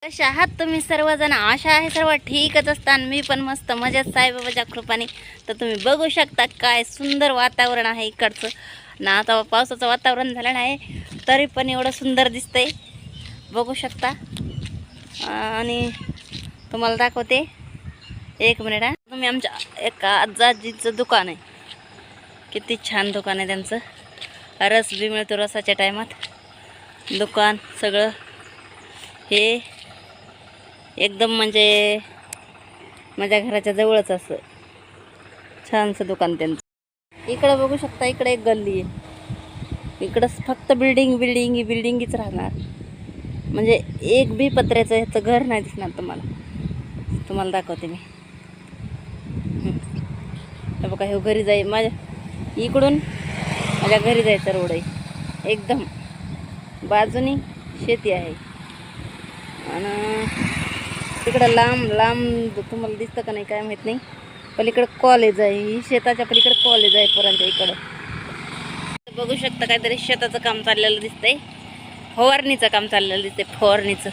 कशा आहात तुम्ही सर्वजण? आशा आहे सर्व ठीकच असताना मी पण मस्त मजेत साईबाबाच्या कृपाने. तर तुम्ही बघू शकता काय सुंदर वातावरण आहे इकडचं ना. आता पावसाचं वातावरण झालं नाही तरी पण एवढं सुंदर दिसतंय, बघू शकता. आणि तुम्हाला दाखवते एक मिनिट. तुम्ही आमच्या एका आजाजीचं दुकान आहे, किती छान दुकान आहे त्यांचं. रस बी मिळतो रसाच्या टायमात. दुकान सगळं हे एकदम म्हणजे माझ्या घराच्या जवळच असं छानसं दुकान त्यांचं. इकडं बघू शकता, इकडे एक गल्ली आहे. इकडं फक्त बिल्डिंगच राहणार, म्हणजे एक बी पत्र्याचं ह्याचं घर नाही दिसणार तुम्हाला दाखवते मी. हे बघा, हे घरी जाईल माझ्या इकडून, माझ्या घरी जायचं रोड आहे. एकदम बाजूनी शेती आहे आणि तिकडं लांब तुम्हाला दिसतं का नाही काय माहीत नाही, पलीकडं कॉलेज आहे. ही शेताच्या पलीकडे कॉलेज आहे पोरांच्या इकडं. बघू शकता काहीतरी शेताचं काम चाललेलं दिसतंय, फवारणीचं काम चाललेलं दिसतंय. फवारणीचं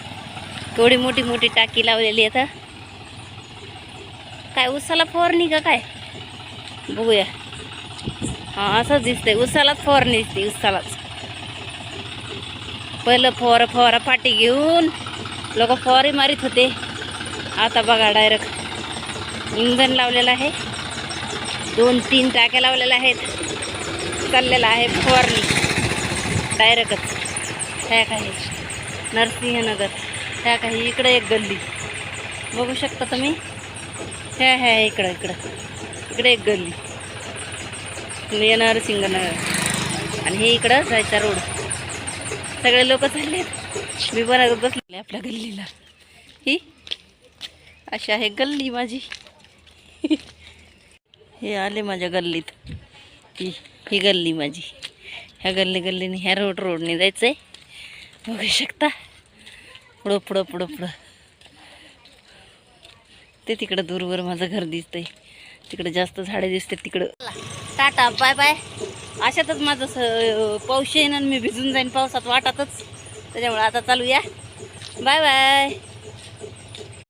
केवढी मोठी टाकी लावलेली आहे. काय उसाला फवारणी का काय बघूया. हां, असंच दिसतंय, उसालाच फवारणी दिसते. उसालाच पहिलं फवारा पाटी घेऊन लोक फवारी मारित होते. आता बघा डायरेक्ट इंधन लावलेलं आहे, 2-3 टाक्या लावलेल्या आहेत, चाललेलं आहे फवारणी डायरेक्टच. ह्या काही नरसिंहनगर, ह्या काही इकडं एक गल्ली बघू शकता तुम्ही. ह्या इकडे एक गल्ली नरसिंहनगर, आणि हे इकडं जायचा रोड. सगळे लोक चालले, मी बनत बसले आपल्या गल्लीला. ही अशी आहे गल्ली माझी. हे आले माझ्या गल्लीत. ही गल्ली माझी. ह्या गल्लीने ह्या रोडने जायचं आहे. बघू शकता पुढं ते तिकडं दूरवर माझं घर दिसतंय. तिकडं जास्त झाडे दिसते तिकडं. Tata bye bye. अशातच माझं पाऊस येईन आणि मी भिजून जाईन पावसात वाटातच. त्याच्यामुळे आता चालूया. Bye bye.